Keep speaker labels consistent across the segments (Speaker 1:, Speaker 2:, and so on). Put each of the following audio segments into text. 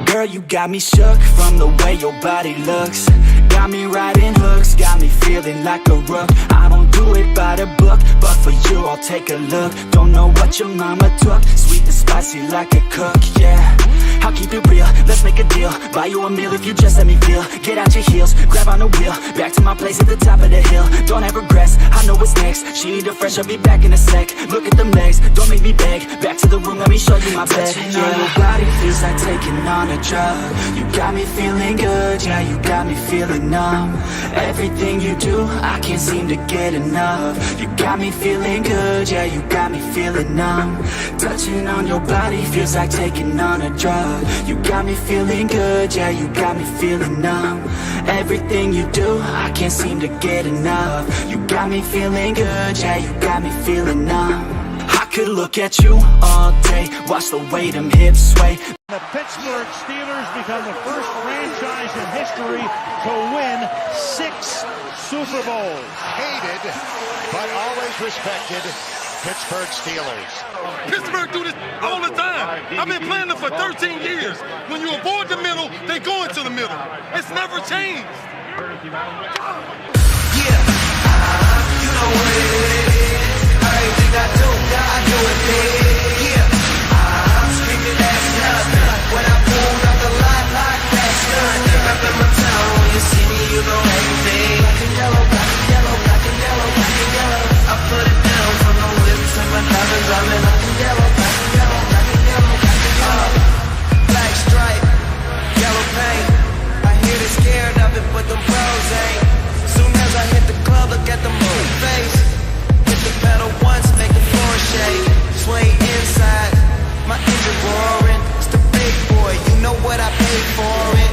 Speaker 1: Girl, you got me shook from the way your body looks. Got me riding hooks, got me feeling like a rook. I don't do it by the book, but for you I'll take a look. Don't know what your mama took, sweet and spicy like a cook, yeah. I'll keep it real, let's make a deal. Buy you a meal if you just let me feel. Get out your heels, grab on the wheel. Back to my place at the top of the hill. Don't have regrets, I know what's next. She need a fresh, I'll be back in a sec. Look at them legs, don't make me beg. Back to the room, let me show you my bed. Touching on your body feels like taking on a drug. You got me feeling good, yeah, you got me feeling numb. Everything you do, I can't seem to get enough. You got me feeling good, yeah, you got me feeling numb. Touching on your body feels like taking on a drug. You got me feeling good, yeah, you got me feeling numb. Everything you do, I can't seem to get enough. You got me feeling good, yeah, you got me feeling numb. I could look at you all day, watch the way them hips sway.
Speaker 2: The Pittsburgh Steelers become the first franchise in history to win 6 Super Bowls.
Speaker 3: Hated, but always respected. Pittsburgh Steelers.
Speaker 4: Pittsburgh do this all the time. I've been playing them for 13 years. When you avoid the middle, they go into the middle. It's never changed.
Speaker 5: Yeah, you know what it is. Everything I do it big. Yeah, I'm screaming that's nothing. When I pull out the light like that's nothing. Up in my town, when you see me, you know everything. Black and yellow, black and yellow, black and yellow, black and yellow. I put it down from the whips and my diamonds. I'm in black and yellow, black and yellow, black and yellow, black and yellow. Black stripe, yellow paint. I hear they scared of it, but them pros ain't. Soon as I hit the club, look at the moon face. Hit the pedal once, make the floor shake. Sway inside, my engine roaring. It's the big boy, you know what I paid for it.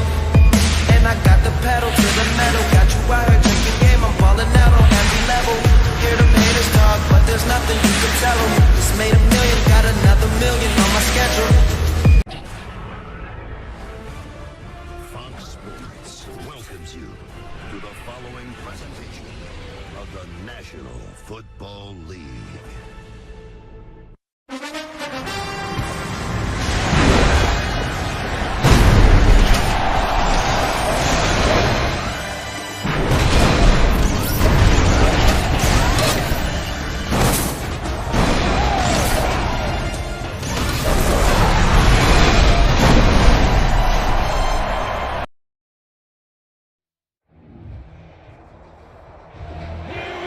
Speaker 5: And I got the pedal to the metal. Got you out here drinking game, I'm ballin' out on every level. Hear them haters talk, but there's nothing you can tell them. Just made $1 million, got another $1 million on my schedule.
Speaker 6: Fox Sports welcomes you to the following presentation of the National Football League.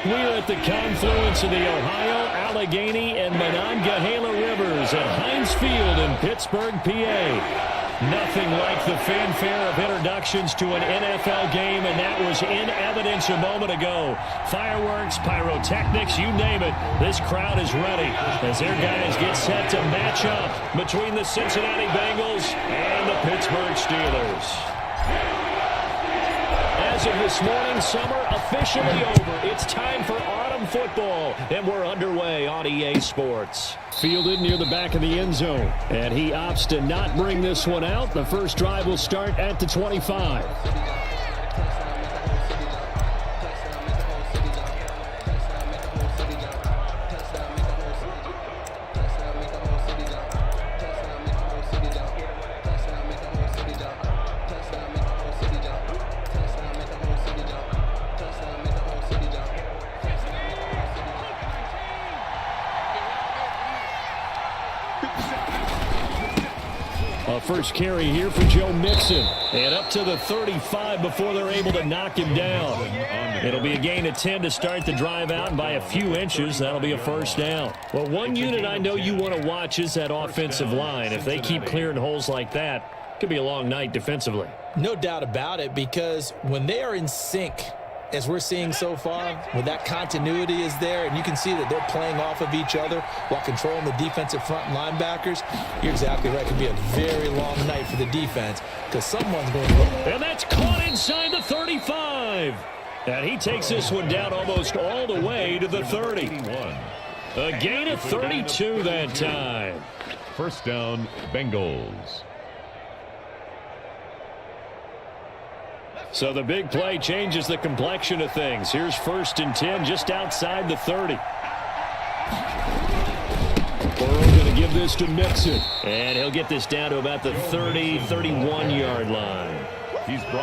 Speaker 7: We're at the confluence of the Ohio, Allegheny, and Monongahela Rivers at Heinz Field in Pittsburgh, PA. Nothing like the fanfare of introductions to an NFL game, and that was in evidence a moment ago. Fireworks, pyrotechnics, you name it. This crowd is ready as their guys get set to match up between the Cincinnati Bengals and the Pittsburgh Steelers. As of this morning, summer officially over. It's time for autumn football, and we're underway on EA Sports. Fielded near the back of the end zone, and he opts to not bring this one out. The first drive will start at the 25. First carry here for Joe Mixon. And up to the 35 before they're able to knock him down. It'll be a gain of 10 to start the drive out, and by a few inches, that'll be a first down. Well, one unit I know you want to watch is that offensive line. If they keep clearing holes like that, it could be a long night defensively.
Speaker 8: No doubt about it, because when they are in sync, as we're seeing so far, when that continuity is there and you can see that they're playing off of each other while controlling the defensive front linebackers, you're exactly right. It could be a very long night for the defense because someone's going to look.
Speaker 7: And that's caught inside the 35. And he takes this one down almost all the way to the 30. A gain of 32 that time.
Speaker 9: First down, Bengals.
Speaker 7: So the big play changes the complexion of things. Here's 1st and 10 just outside the 30. Burrow going to give this to Mixon. And he'll get this down to about the 30, 31-yard line.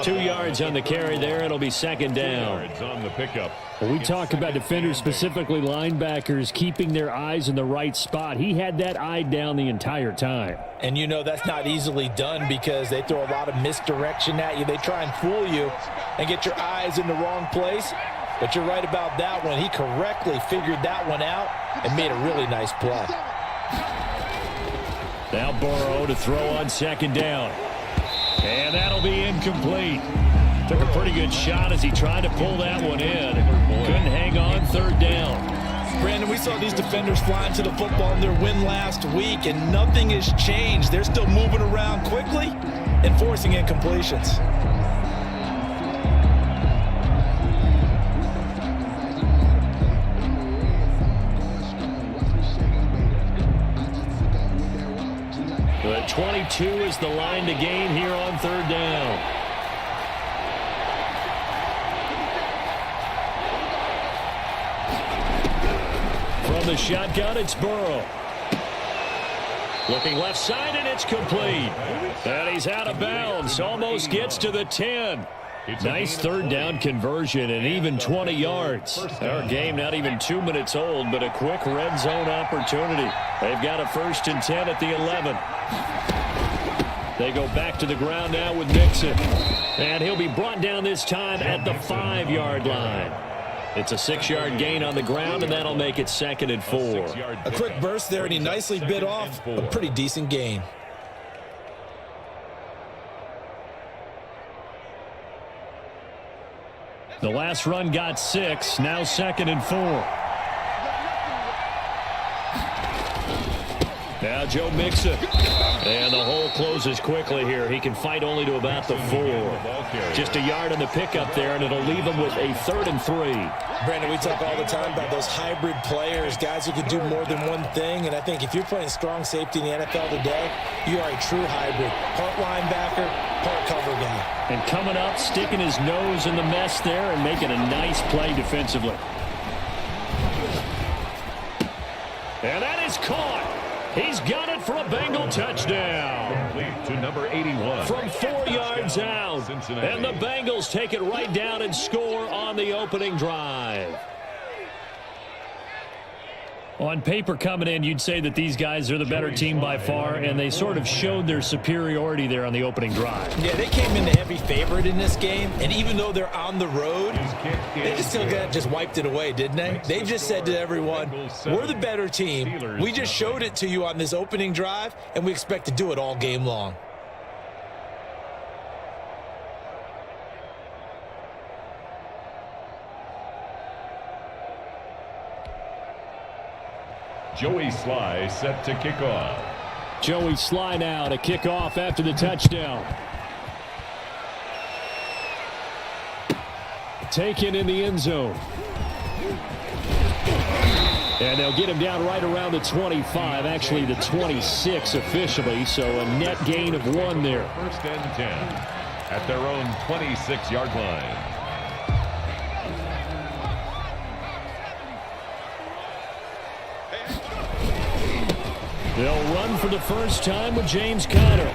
Speaker 7: 2 yards on the carry there. It'll be 2nd down.
Speaker 9: On the pickup.
Speaker 7: Well, we talk about defenders, specifically linebackers, keeping their eyes in the right spot. He had that eye down the entire time.
Speaker 8: And you know that's not easily done because they throw a lot of misdirection at you. They try and fool you and get your eyes in the wrong place. But you're right about that one. He correctly figured that one out and made a really nice play.
Speaker 7: Now Burrow to throw on 2nd down. And that'll be incomplete. Took a pretty good shot as he tried to pull that one in. Couldn't hang on 3rd down.
Speaker 8: Brandon, we saw these defenders flying to the football in their win last week, and nothing has changed. They're still moving around quickly and forcing incompletions.
Speaker 7: But 22 is the line to gain here on 3rd down. From the shotgun, it's Burrow. Looking left side, and it's complete. And he's out of bounds. Almost gets to the 10. Nice 3rd down conversion and even 20 yards. Our game not even 2 minutes old, but a quick red zone opportunity. They've got a 1st and 10 at the 11. They go back to the ground now with Mixon. And he'll be brought down this time at the 5-yard line. It's a 6-yard gain on the ground, and that'll make it 2nd and 4.
Speaker 8: A quick burst there, and he nicely bit off a pretty decent gain.
Speaker 7: The last run got 6, now 2nd and 4. Now Joe Mixon. And the hole closes quickly here. He can fight only to about the 4. Just a yard on the pickup there, and it'll leave him with a 3rd and 3.
Speaker 8: Brandon, we talk all the time about those hybrid players, guys who can do more than one thing. And I think if you're playing strong safety in the NFL today, you are a true hybrid. Part linebacker, part cover guy.
Speaker 7: And coming up, sticking his nose in the mess there and making a nice play defensively. And that is caught. He's got it for a Bengal touchdown.
Speaker 9: Complete to number 81.
Speaker 7: From 4 yards out. And the Bengals take it right down and score on the opening drive. On paper coming in, you'd say that these guys are the better team by far, and they sort of showed their superiority there on the opening drive.
Speaker 8: Yeah, they came in the heavy favorite in this game, and even though they're on the road, they just wiped it away, didn't they? They just said to everyone, we're the better team. We just showed it to you on this opening drive, and we expect to do it all game long.
Speaker 9: Joey Sly set to kick off.
Speaker 7: Joey Sly now to kick off after the touchdown. Taken in the end zone. And they'll get him down right around the 25, actually the 26 officially, so a net gain of 1 there.
Speaker 9: 1st and 10 at their own 26-yard line.
Speaker 7: They'll run for the first time with James Conner.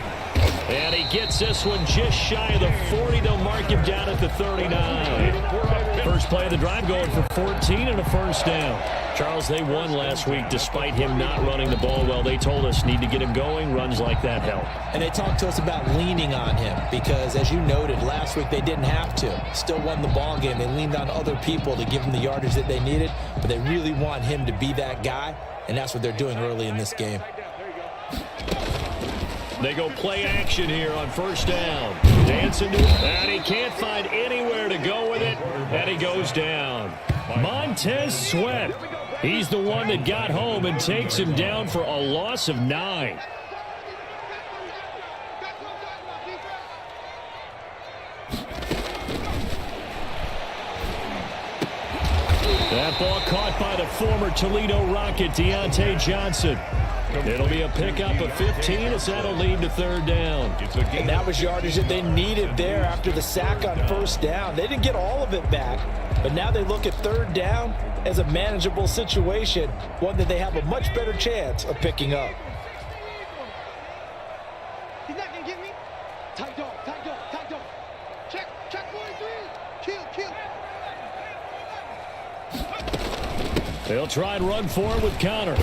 Speaker 7: And he gets this one just shy of the 40. They'll mark him down at the 39. First play of the drive going for 14 and a 1st down. Charles, they won last week despite him not running the ball well. They told us need to get him going. Runs like that help.
Speaker 8: And they talked to us about leaning on him because, as you noted, last week they didn't have to. Still won the ball game. They leaned on other people to give them the yardage that they needed, but they really want him to be that guy, and that's what they're doing early in this game.
Speaker 7: They go play action here on 1st down. Dancing to it, and he can't find anywhere to go with it, and he goes down. Montez Sweat. He's the one that got home and takes him down for a loss of 9. That ball caught by the former Toledo Rocket, Deontay Johnson. It'll be a pickup of 15 as that'll lead to third down.
Speaker 8: And that was yardage that they needed there after the sack on first down. They didn't get all of it back, but now they look at third down as a manageable situation, one that they have a much better chance of picking up.
Speaker 10: He's not going to get me. Tight dog, tight dog, tight dog. Check 43. Kill.
Speaker 7: They'll try and run for it with Connor.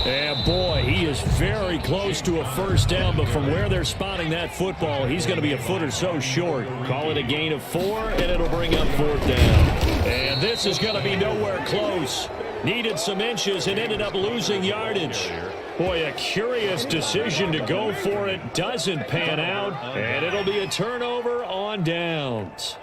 Speaker 7: And boy, he is very close to a first down, but from where they're spotting that football, he's going to be a foot or so short. Call it a gain of 4, and it'll bring up fourth down. And this is going to be nowhere close. Needed some inches and ended up losing yardage. Boy, a curious decision to go for it. Doesn't pan out, and it'll be a turnover on downs.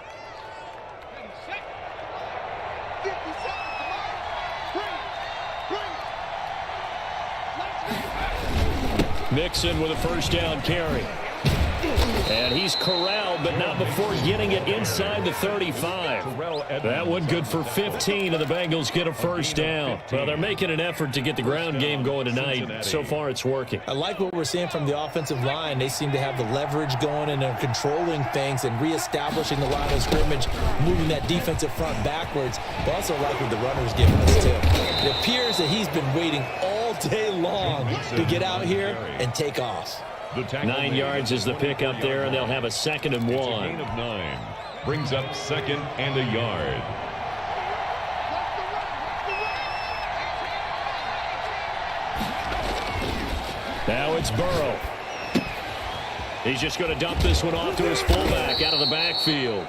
Speaker 7: Mixon with a first down carry. And he's corralled, but not before getting it inside the 35. That one good for 15, and the Bengals get a first down. Well, they're making an effort to get the ground game going tonight. So far, it's working.
Speaker 8: I like what we're seeing from the offensive line. They seem to have the leverage going, and they're controlling things and reestablishing the line of scrimmage, moving that defensive front backwards. But also like what the runner's giving us, too. It appears that he's been waiting all day long to get out here and take off.
Speaker 7: 9 yards is the pickup there, and they'll have a 2nd and 1.
Speaker 9: Gain of 9 brings up 2nd and a yard.
Speaker 7: Now it's Burrow. He's just going to dump this one off to his fullback out of the backfield.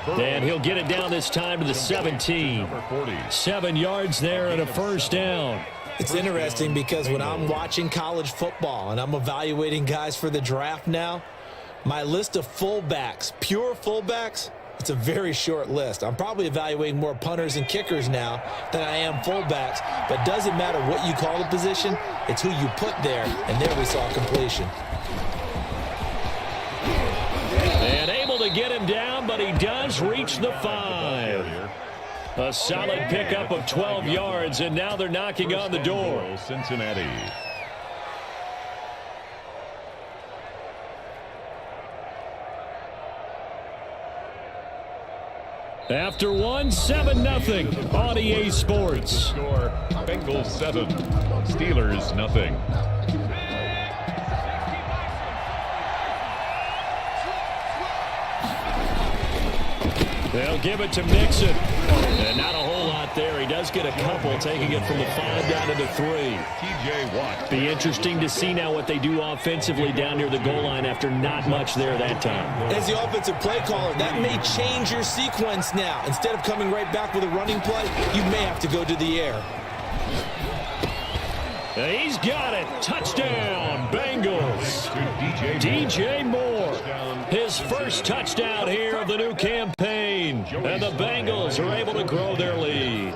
Speaker 7: And he'll get it down this time to the 17. 7 yards there and a first down.
Speaker 8: It's interesting because when I'm watching college football and I'm evaluating guys for the draft now, my list of fullbacks, pure fullbacks, it's a very short list. I'm probably evaluating more punters and kickers now than I am fullbacks, but it doesn't matter what you call the position, it's who you put there, and there we saw completion.
Speaker 7: And able to get him down, but he does reach the 5. A solid pickup of 12 yards, and now they're knocking on the door.
Speaker 9: Cincinnati.
Speaker 7: After 7-0 on EA Sports.
Speaker 9: Score, Bengals 7, Steelers nothing.
Speaker 7: They'll give it to Mixon. And not a whole lot there. He does get a couple, taking it from the 5 down to the 3.
Speaker 9: TJ Watt.
Speaker 7: Be interesting to see now what they do offensively down near the goal line after not much there that time.
Speaker 8: As the offensive play caller, that may change your sequence now. Instead of coming right back with a running play, you may have to go to the air.
Speaker 7: He's got it. Touchdown, Bengals. DJ Moore, his first touchdown here of the new campaign. And the Bengals are able to grow their lead.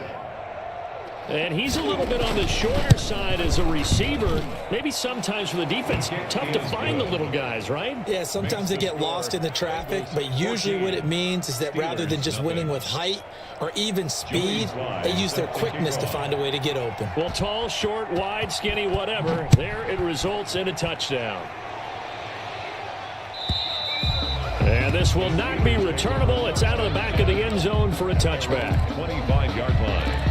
Speaker 7: And he's a little bit on the shorter side as a receiver. Maybe sometimes for the defense, tough to find the little guys, right?
Speaker 8: Yeah, sometimes they get lost in the traffic, but usually what it means is that rather than just winning with height or even speed, they use their quickness to find a way to get open.
Speaker 7: Well, tall, short, wide, skinny, whatever, there it results in a touchdown. And this will not be returnable. It's out of the back of the end zone for a touchback.
Speaker 9: 25-yard line.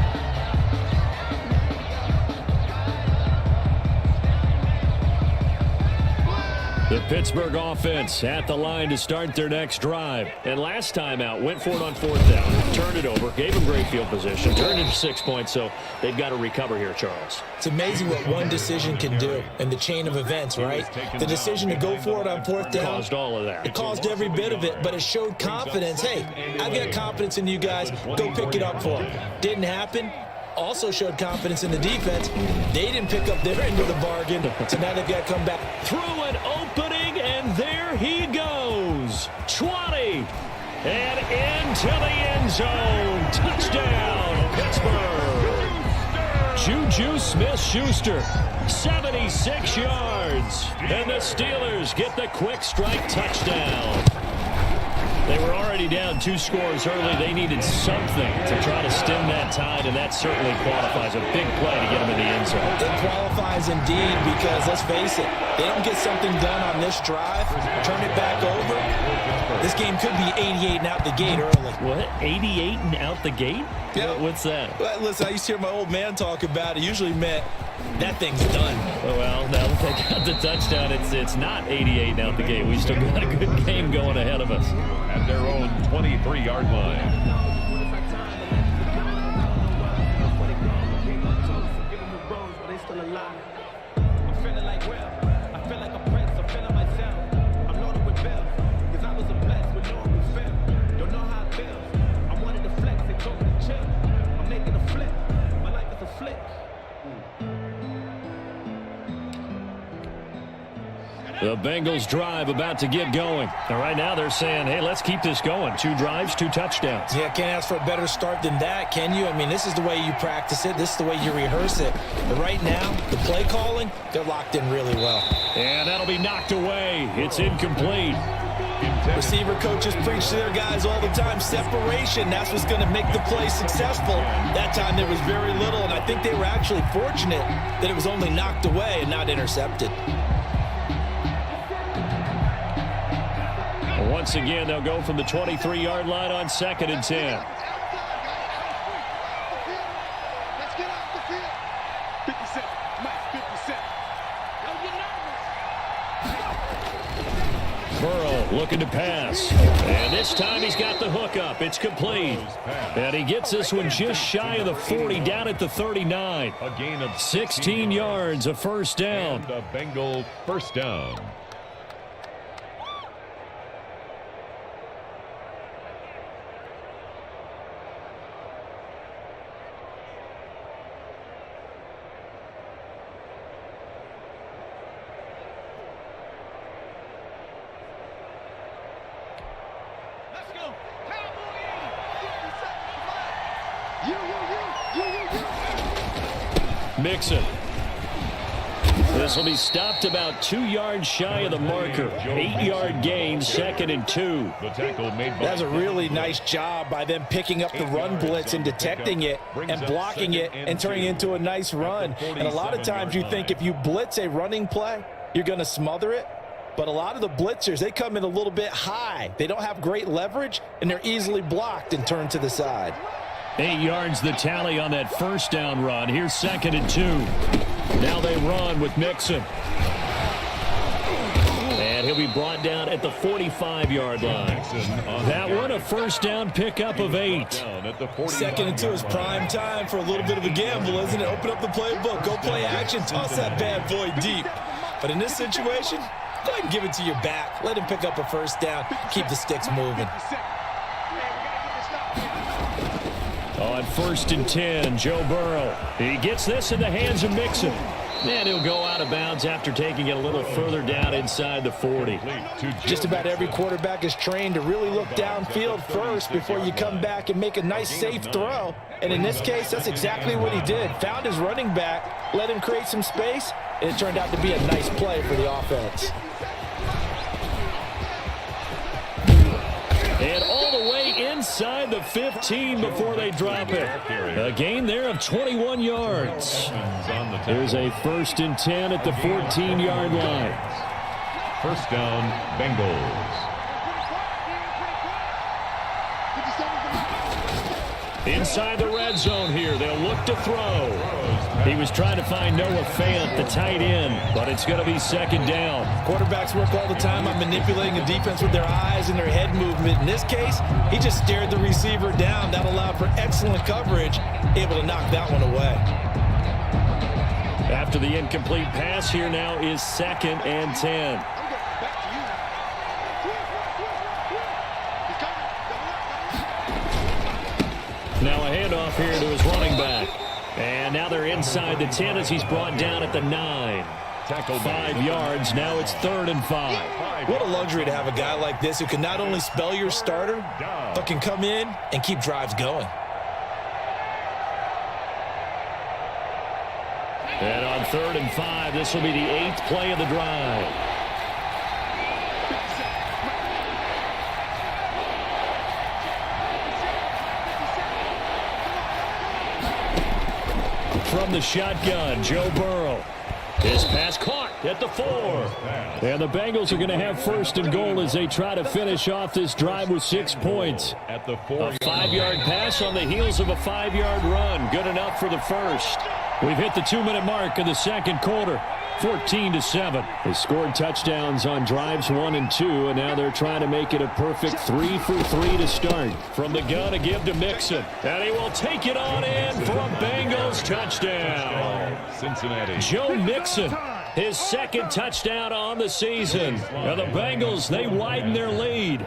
Speaker 7: The Pittsburgh offense at the line to start their next drive. And last time out, went for it on 4th down, turned it over, gave them great field position, turned it to 6 points, so they've got to recover here, Charles.
Speaker 8: It's amazing what one decision can do in the chain of events, right? The decision to go for it on 4th down.
Speaker 7: Caused all of that.
Speaker 8: It caused every bit of it, but it showed confidence. Hey, I've got confidence in you guys. Go pick it up for them. Didn't happen. Also showed confidence in the defense. They didn't pick up their end of the bargain, so now they've got to come back.
Speaker 7: Through an opening, and there he goes. 20. And into the end zone. Touchdown, Pittsburgh. Juju Smith-Schuster, 76 yards. And the Steelers get the quick strike touchdown. They were already down 2 scores early. They needed something to try to stem that tide, and that certainly qualifies. A big play to get them in the end zone.
Speaker 8: It qualifies indeed because, let's face it, they don't get something done on this drive, turn it back over, this game could be 88 and out the gate early.
Speaker 7: What? 88 and out the gate?
Speaker 8: Yeah.
Speaker 7: What's that?
Speaker 8: Well, listen, I used to hear my old man talk about it. Usually meant that thing's done.
Speaker 7: Oh, well, now that they got the touchdown, it's not 88 and out the gate. We still got a good game going ahead of us.
Speaker 9: At their own 23-yard line.
Speaker 7: The Bengals drive about to get going. And right now they're saying, hey, let's keep this going. 2 drives, 2 touchdowns.
Speaker 8: Yeah, can't ask for a better start than that, can you? I mean, this is the way you practice it. This is the way you rehearse it. But right now, the play calling, they're locked in really well.
Speaker 7: And that'll be knocked away. It's incomplete.
Speaker 8: Receiver coaches preach to their guys all the time. Separation, that's what's going to make the play successful. That time there was very little, and I think they were actually fortunate that it was only knocked away and not intercepted.
Speaker 7: Once again, they'll go from the 23-yard line on 2nd and 10.
Speaker 10: Let's get off the field. 50 cents. Max 50 cents.
Speaker 7: Burrow looking to pass. And this time he's got the hook up. It's complete. And he gets this one just shy of the 40, down at the 39.
Speaker 9: A gain of
Speaker 7: 16 yards, a first down.
Speaker 9: And a Bengal first down.
Speaker 7: Mixon. This will be stopped about 2 yards shy of the marker. 8-yard gain, 2nd and 2.
Speaker 9: The tackle made by
Speaker 8: That's a really nice job by them picking up the run blitz and detecting it and blocking it and turning it into a nice run. And a lot of times you think if you blitz a running play, you're going to smother it. But a lot of the blitzers, they come in a little bit high. They don't have great leverage, and they're easily blocked and turned to the side.
Speaker 7: 8 yards the tally on that first down run. Here's 2nd and 2. Now they run with Mixon. And he'll be brought down at the 45-yard line. That one, a first down pickup of 8.
Speaker 8: 2nd and 2 is prime time for a little bit of a gamble, isn't it? Open up the playbook, go play action, toss that bad boy deep. But in this situation, go ahead and give it to your back. Let him pick up a first down. Keep the sticks moving.
Speaker 7: On 1st and 10, Joe Burrow. He gets this in the hands of Mixon. And he'll go out of bounds after taking it a little further down inside the 40.
Speaker 8: Just about every quarterback is trained to really look downfield first before you come back and make a nice, safe throw. And in this case, that's exactly what he did. Found his running back, let him create some space, and it turned out to be a nice play for the offense.
Speaker 7: And all the way inside the 15 before they drop it. A gain there of 21 yards. There's a 1st and 10 at the 14-yard line.
Speaker 9: First down, Bengals.
Speaker 7: Inside the red zone here, they'll look to throw. He was trying to find Noah Fant, the tight end, but it's going to be 2nd down.
Speaker 8: Quarterbacks work all the time on manipulating the defense with their eyes and their head movement. In this case, he just stared the receiver down. That allowed for excellent coverage, able to knock that one away.
Speaker 7: After the incomplete pass, here now is 2nd and 10. Now a handoff here to his running back. And now they're inside the 10 as he's brought down at the 9. 5 yards. Now it's 3rd and 5.
Speaker 8: What a luxury to have a guy like this who can not only spell your starter, but can come in and keep drives going.
Speaker 7: And on 3rd and 5, this will be the 8th play of the drive. from the shotgun. Joe Burrow. His pass caught at the 4. And the Bengals are going to have first and goal as they try to finish off this drive with 6 points.
Speaker 9: At the 4.
Speaker 7: A 5-yard pass on the heels of a 5-yard run. Good enough for the first. We've hit the 2-minute mark of the second quarter. 14-7. They scored touchdowns on drives 1 and 2, and now they're trying to make it a perfect 3 for 3 to start. From the gun, a give to Mixon. And he will take it on in for a Bengals touchdown.
Speaker 9: Cincinnati.
Speaker 7: Joe Mixon, his second touchdown on the season. Now the Bengals, they widen their lead.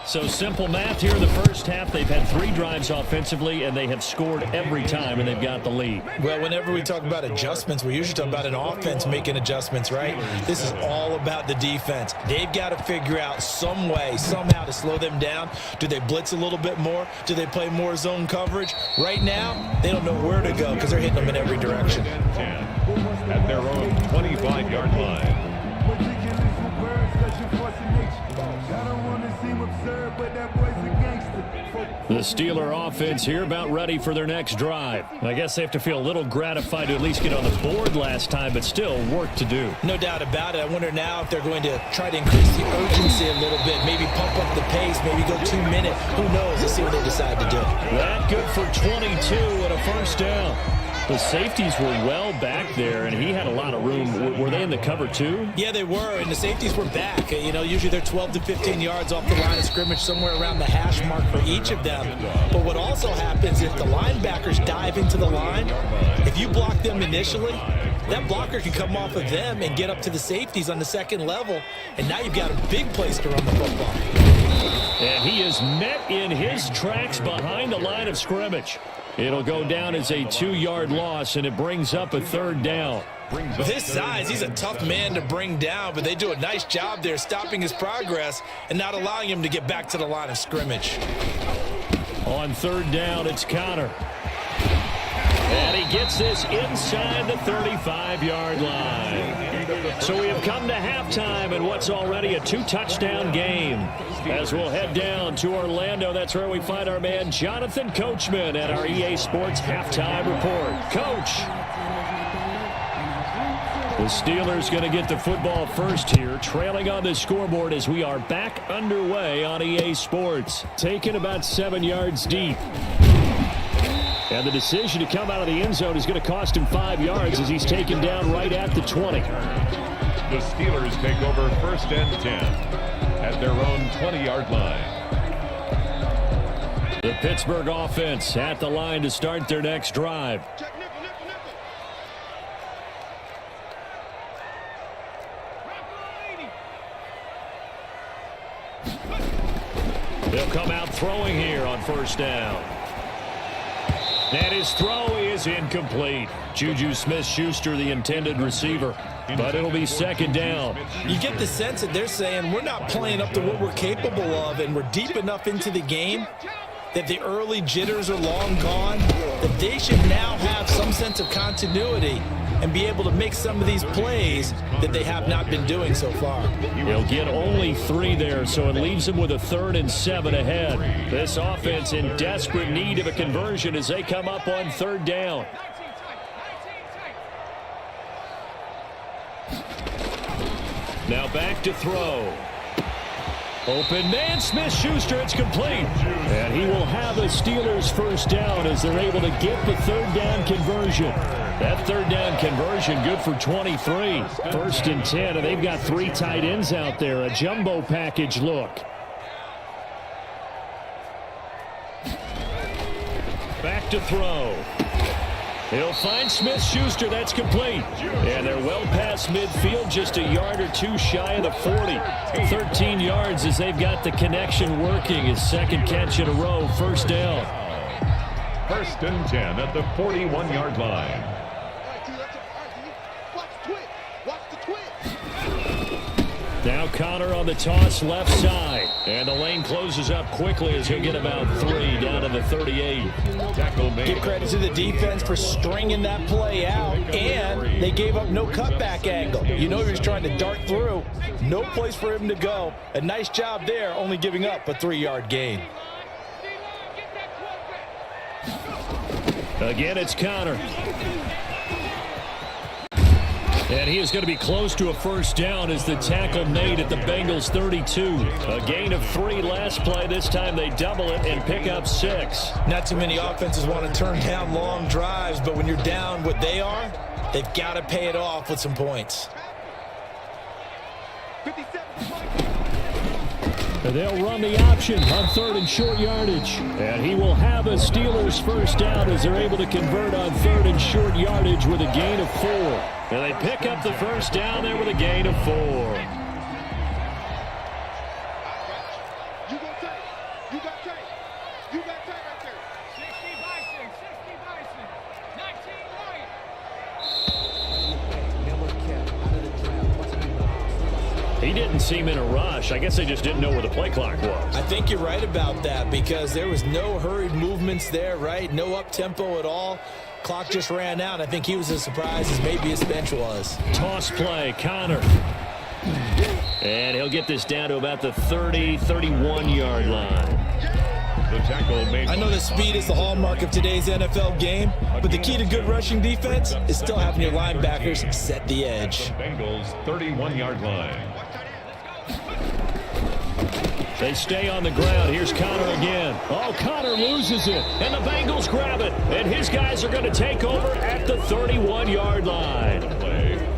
Speaker 7: So simple math here in the first half. They've had 3 drives offensively, and they have scored every time, and they've got the lead.
Speaker 8: Well, whenever we talk about adjustments, we usually talk about an offense making adjustments, right? This is all about the defense. They've got to figure out some way, somehow to slow them down. Do they blitz a little bit more? Do they play more zone coverage? Right now, they don't know where to go because they're hitting them in every direction.
Speaker 9: 10 at their own 25-yard line.
Speaker 7: The Steeler offense here about ready for their next drive. I guess they have to feel a little gratified to at least get on the board last time, but still work to do.
Speaker 8: No doubt about it. I wonder now if they're going to try to increase the urgency a little bit, maybe pump up the pace, maybe go 2 minutes. Who knows? Let's see what they decide to do.
Speaker 7: That good for 22 and a first down. The safeties were well back there, and he had a lot of room. Were they in the cover too?
Speaker 8: Yeah, they were, and the safeties were back. You know, usually they're 12 to 15 yards off the line of scrimmage, somewhere around the hash mark for each of them. But what also happens if the linebackers dive into the line, if you block them initially, that blocker can come off of them and get up to the safeties on the second level, and now you've got a big place to run the football.
Speaker 7: And he is met in his tracks behind the line of scrimmage. It'll go down as a 2-yard loss, and it brings up a third down.
Speaker 8: With his size, he's a tough man to bring down, but they do a nice job there stopping his progress and not allowing him to get back to the line of scrimmage.
Speaker 7: On third down, it's Connor. And he gets this inside the 35-yard line. So we have come to halftime in what's already a 2-touchdown game. As we'll head down to Orlando, that's where we find our man Jonathan Coachman at our EA Sports Halftime Report. Coach. The Steelers going to get the football first here, trailing on the scoreboard as we are back underway on EA Sports. Taken about 7 yards deep. And the decision to come out of the end zone is going to cost him 5 yards as he's taken down right at the 20.
Speaker 9: The Steelers take over first and 10 at their own 20-yard line.
Speaker 7: The Pittsburgh offense at the line to start their next drive. They'll come out throwing here on first down. And his throw is incomplete. Juju Smith-Schuster, the intended receiver. But it'll be second down.
Speaker 8: You get the sense that they're saying we're not playing up to what we're capable of, and we're deep enough into the game that the early jitters are long gone, that they should now have some sense of continuity and be able to make some of these plays that they have not been doing so far.
Speaker 7: He'll get only 3 there, so it leaves them with a 3rd and 7 ahead. This offense in desperate need of a conversion as they come up on third down. Now back to throw. Open man, Smith-Schuster, it's complete. And he will have a Steelers first down as they're able to get the third down conversion. That third down conversion good for 23. First and 10, and they've got 3 tight ends out there. A jumbo package look. Back to throw. He'll find Smith-Schuster. That's complete. And they're well past midfield, just a yard or 2 shy of the 40. 13 yards as they've got the connection working. His second catch in a row, first down.
Speaker 9: First and 10 at the 41-yard line.
Speaker 7: Now Connor on the toss left side. And the lane closes up quickly as he'll get about 3 down to the 38.
Speaker 9: Tackle made.
Speaker 8: Give credit to the defense for stringing that play out, and they gave up no cutback angle. You know he was trying to dart through. No place for him to go. A nice job there, only giving up a 3-yard gain.
Speaker 7: Again, it's Connor. And he is going to be close to a first down as the tackle made at the Bengals 32. A gain of 3 last play. This time they double it and pick up 6.
Speaker 8: Not too many offenses want to turn down long drives, but when you're down what they are, they've got to pay it off with some points.
Speaker 7: They'll run the option on 3rd and short yardage. And he will have a Steelers first down as they're able to convert on 3rd and short yardage with a gain of 4. And they pick up the first down there with a gain of 4.
Speaker 10: You got tape. You got tape. You got tape right there.
Speaker 11: 60 Bison. 19 right.
Speaker 7: He didn't seem in a rush. I guess they just didn't know where the play clock was.
Speaker 8: I think you're right about that because there was no hurried movements there, right? No up-tempo at all. Clock just ran out. I think he was as surprised as maybe his bench was.
Speaker 7: Toss play, Connor. And he'll get this down to about the 30, 31-yard line.
Speaker 9: The tackle made.
Speaker 8: I know that speed is the hallmark of today's NFL game, but the key to good rushing defense is still having your linebackers set the edge.
Speaker 9: Bengals 31-yard line.
Speaker 7: They stay on the ground. Here's Connor again. Oh, Connor loses it, and the Bengals grab it. And his guys are going to take over at the 31-yard line.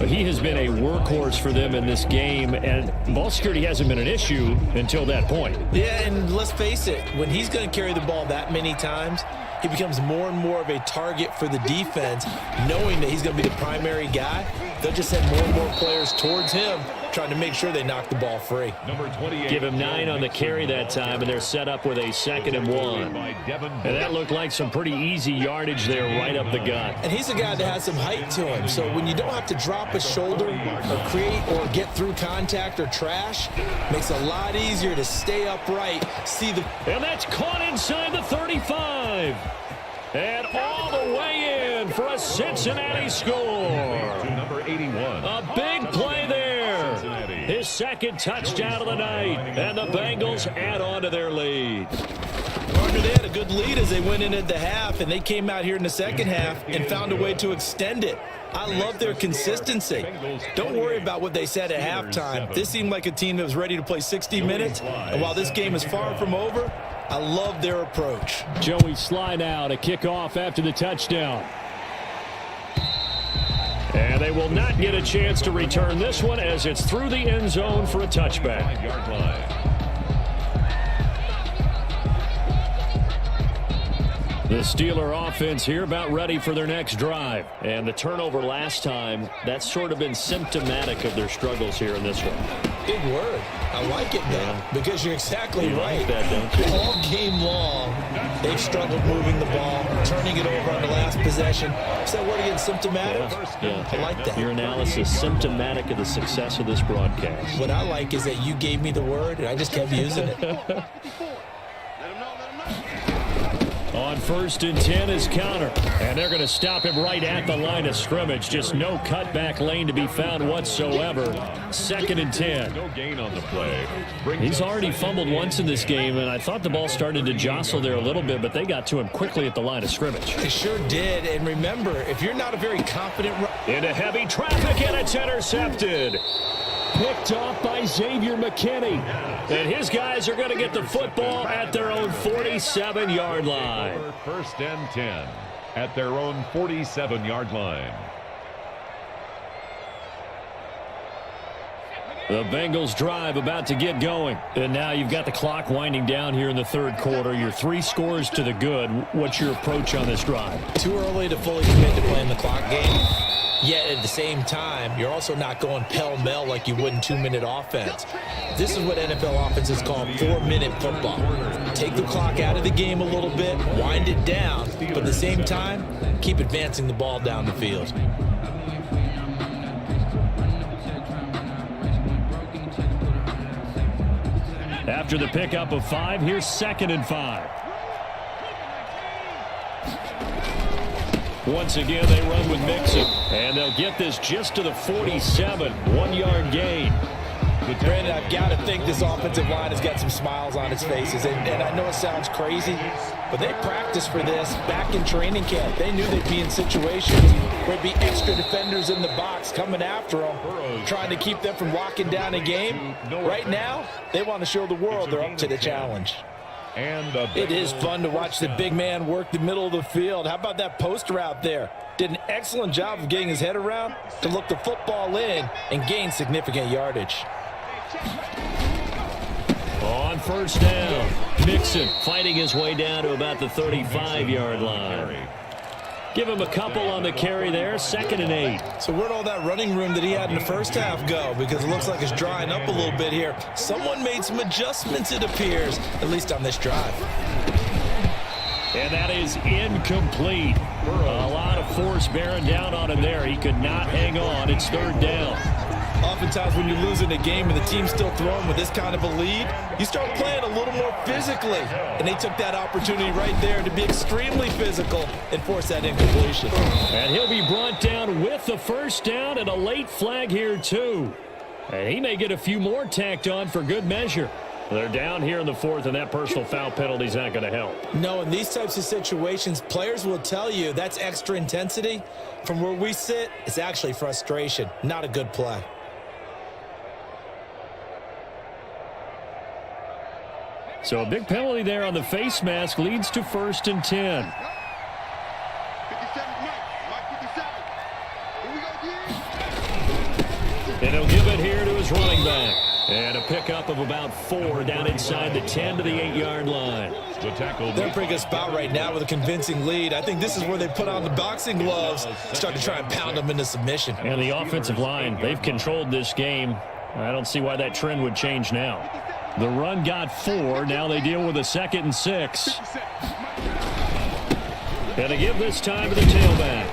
Speaker 7: But he has been a workhorse for them in this game, and ball security hasn't been an issue until that point.
Speaker 8: Yeah, and let's face it, when he's going to carry the ball that many times, he becomes more and more of a target for the defense, knowing that he's going to be the primary guy. They'll just send more and more players towards him, trying to make sure they knock the ball free.
Speaker 9: Number 28.
Speaker 7: Give him 9 on the carry that time, and they're set up with a 2nd and 1. And that looked like some pretty easy yardage there right up the gut.
Speaker 8: And he's a guy that has some height to him, so when you don't have to drop a shoulder or create or get through contact or trash, makes it a lot easier to stay upright, see the...
Speaker 7: And that's caught inside the 35. And all the way in for a Cincinnati score.
Speaker 9: To number 81.
Speaker 7: A big play there.
Speaker 9: Cincinnati.
Speaker 7: His 2nd touchdown of the night. And the Bengals add on to their lead.
Speaker 8: Partner, they had a good lead as they went in at the half, and they came out here in the second half and found a way to extend it. I love their consistency. Don't worry about what they said at halftime. This seemed like a team that was ready to play 60 minutes. And while this game is far from over, I love their approach.
Speaker 7: Joey slide out, a kickoff after the touchdown. And they will not get a chance to return this one as it's through the end zone for a touchback.
Speaker 9: 5-yard line.
Speaker 7: The Steeler offense here about ready for their next drive. And the turnover last time, that's sort of been symptomatic of their struggles here in this one.
Speaker 8: Big word. I like it now because you're exactly right.
Speaker 7: Like that, don't you?
Speaker 8: All game long, they've struggled moving the ball, turning it over on the last possession. Is that word again, symptomatic?
Speaker 7: Yeah.
Speaker 8: I like that.
Speaker 7: Your analysis symptomatic of the success of this broadcast.
Speaker 8: What I like is that you gave me the word and I just kept using it.
Speaker 7: On 1st and 10 is Connor. And they're going to stop him right at the line of scrimmage. Just no cutback lane to be found whatsoever. 2nd and 10.
Speaker 9: No gain on the play.
Speaker 7: He's already fumbled once in this game, and I thought the ball started to jostle there a little bit, but they got to him quickly at the line of scrimmage.
Speaker 8: They sure did. And remember, if you're not a very confident...
Speaker 7: Into heavy traffic, and it's intercepted. Picked off by Xavier McKinney. And his guys are going to get the football at their own 47-yard line.
Speaker 9: 1st and 10 at their own 47-yard line.
Speaker 7: The Bengals drive about to get going. And now you've got the clock winding down here in the 3rd quarter. You're 3 scores to the good. What's your approach on this drive?
Speaker 8: Too early to fully commit to playing the clock game. Yet at the same time, you're also not going pell-mell like you would in 2-minute offense. This is what NFL offenses call 4-minute football. Take the clock out of the game a little bit, wind it down, but at the same time, keep advancing the ball down the field.
Speaker 7: After the pickup of 5, here's 2nd and 5. Once again, they run with Mixon. And they'll get this just to the 47. 1-yard gain.
Speaker 8: Brandon, I've got to think this offensive line has got some smiles on its faces. And I know it sounds crazy, but they practiced for this back in training camp. They knew they'd be in situations where there'd be extra defenders in the box coming after them, trying to keep them from locking down a game. Right now, they want to show the world they're up to the challenge. It is fun to watch the big man work the middle of the field. How about that poster out there? Did an excellent job of getting his head around to look the football in and gain significant yardage.
Speaker 7: On first down, Mixon fighting his way down to about the 35-yard line. Give him a couple on the carry there, 2nd and 8.
Speaker 8: So where'd all that running room that he had in the first half go? Because it looks like it's drying up a little bit here. Someone made some adjustments, it appears, at least on this drive.
Speaker 7: And that is incomplete. A lot of force bearing down on him there. He could not hang on. It's 3rd down.
Speaker 8: Oftentimes when you're losing a game and the team's still throwing with this kind of a lead, you start playing a little more physically. And they took that opportunity right there to be extremely physical and force that incompletion.
Speaker 7: And he'll be brought down with the first down and a late flag here too. And he may get a few more tacked on for good measure. They're down here in the 4th, and that personal foul penalty is not going to help.
Speaker 8: No, in these types of situations, players will tell you that's extra intensity. From where we sit, it's actually frustration, not a good play.
Speaker 7: So a big penalty there on the face mask leads to 1st and 10.
Speaker 10: 57, Mike 57. Here we go,
Speaker 7: And he'll give it here to his running back. And a pickup of about 4 down inside the 10 to the 8-yard line.
Speaker 8: They're in a pretty good spot right now with a convincing lead. I think this is where they put on the boxing gloves, start to try and pound them into submission.
Speaker 7: And the offensive line, they've controlled this game. I don't see why that trend would change now. The run got 4. Now they deal with a 2nd and 6. And they give this time to the tailback.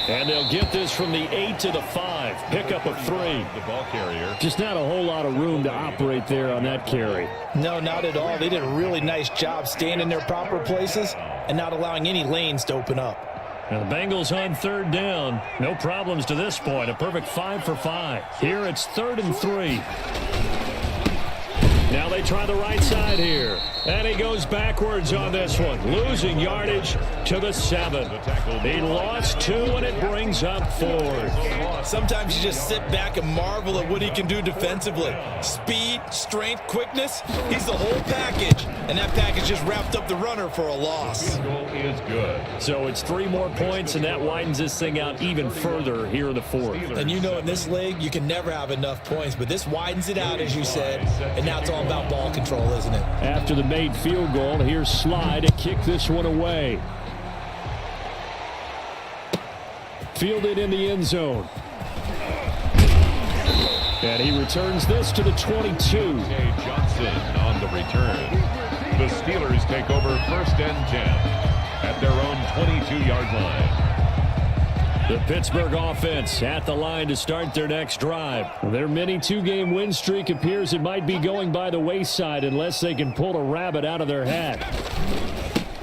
Speaker 7: And they'll get this from the 8 to the 5. Pickup of 3.
Speaker 9: The ball carrier.
Speaker 7: Just not a whole lot of room to operate there on that carry.
Speaker 8: No, not at all. They did a really nice job staying in their proper places and not allowing any lanes to open up.
Speaker 7: Now the Bengals on 3rd down. No problems to this point. A perfect 5 for 5. Here it's 3rd and 3. Now they try the right side here. And he goes backwards on this one. Losing yardage to the 7. He lost 2, and it brings up 4.
Speaker 8: Sometimes you just sit back and marvel at what he can do defensively. Speed, strength, quickness. He's the whole package. And that package just wrapped up the runner for a loss.
Speaker 9: Goal is good.
Speaker 7: So it's 3 more points, and that widens this thing out even further here in the 4th.
Speaker 8: And you know in this league, you can never have enough points. But this widens it out, as you said. And now it's all about ball control, isn't it?
Speaker 7: After the made field goal, here's Sly to kick this one away. Fielded in the end zone. And he returns this to the 22.
Speaker 9: Jay Johnson on the return. The Steelers take over 1st and 10 at their own 22-yard line.
Speaker 7: The Pittsburgh offense at the line to start their next drive. Their mini 2-game win streak appears it might be going by the wayside unless they can pull a rabbit out of their hat.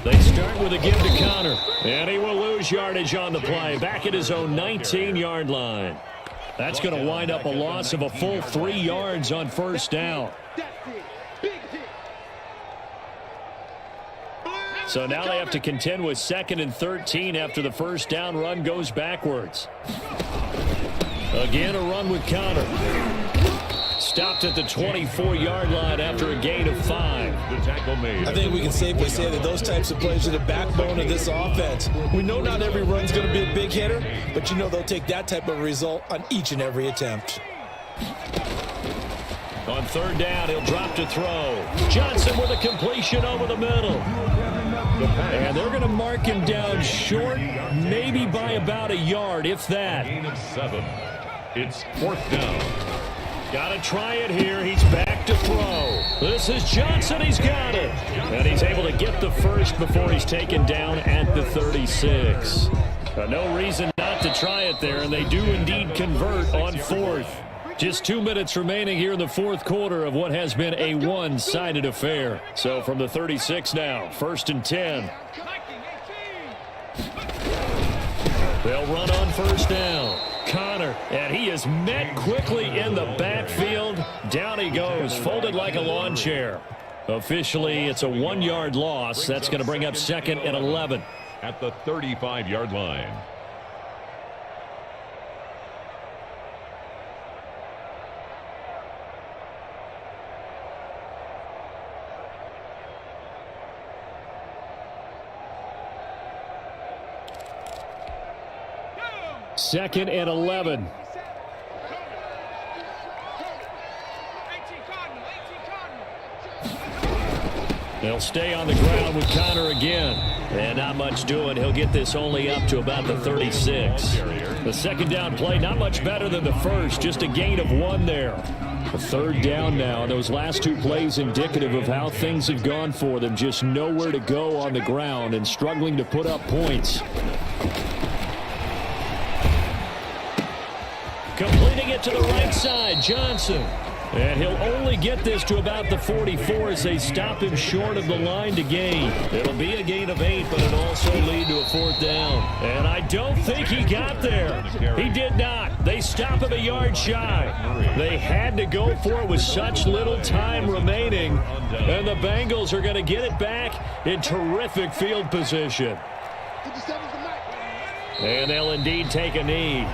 Speaker 7: They start with a give to Connor, and he will lose yardage on the play back at his own 19-yard line. That's going to wind up a loss of a full 3 yards on 1st down. So now they have to contend with 2nd and 13 after the 1st down run goes backwards. Again, a run with Connor. Stopped at the 24-yard line after a gain of 5.
Speaker 9: The tackle made.
Speaker 8: I think we can safely say that those types of plays are the backbone of this offense. We know not every run's going to be a big hitter, but you know they'll take that type of result on each and every attempt.
Speaker 7: On 3rd down, he'll drop to throw. Johnson with a completion over the middle. And they're going to mark him down short, maybe by about a yard, if that.
Speaker 9: Gain of 7. It's 4th down.
Speaker 7: Got to try it here. He's back to throw. This is Johnson. He's got it. And he's able to get the first before he's taken down at the 36. No reason not to try it there, and they do indeed convert on 4th. Just 2 minutes remaining here in the 4th quarter of what has been a one-sided affair. So from the 36 now, 1st and 10. They'll run on 1st down. Connor, and he is met quickly in the backfield. Down he goes, folded like a lawn chair. Officially, it's a 1-yard loss. That's going to bring up 2nd and 11.
Speaker 9: At the 35-yard line.
Speaker 7: Second and 11. They'll stay on the ground with Connor again. And not much doing. He'll get this only up to about the 36. The second down play, not much better than the first. Just a gain of 1 there. A 3rd down now. Those last 2 plays indicative of how things have gone for them. Just nowhere to go on the ground and struggling to put up points. Completing it to the right side, Johnson. And he'll only get this to about the 44 as they stop him short of the line to gain. It'll be a gain of 8, but it'll also lead to a 4th down. And I don't think he got there. He did not. They stop him a yard shy. They had to go for it with such little time remaining. And the Bengals are going to get it back in terrific field position. And they'll indeed take a knee.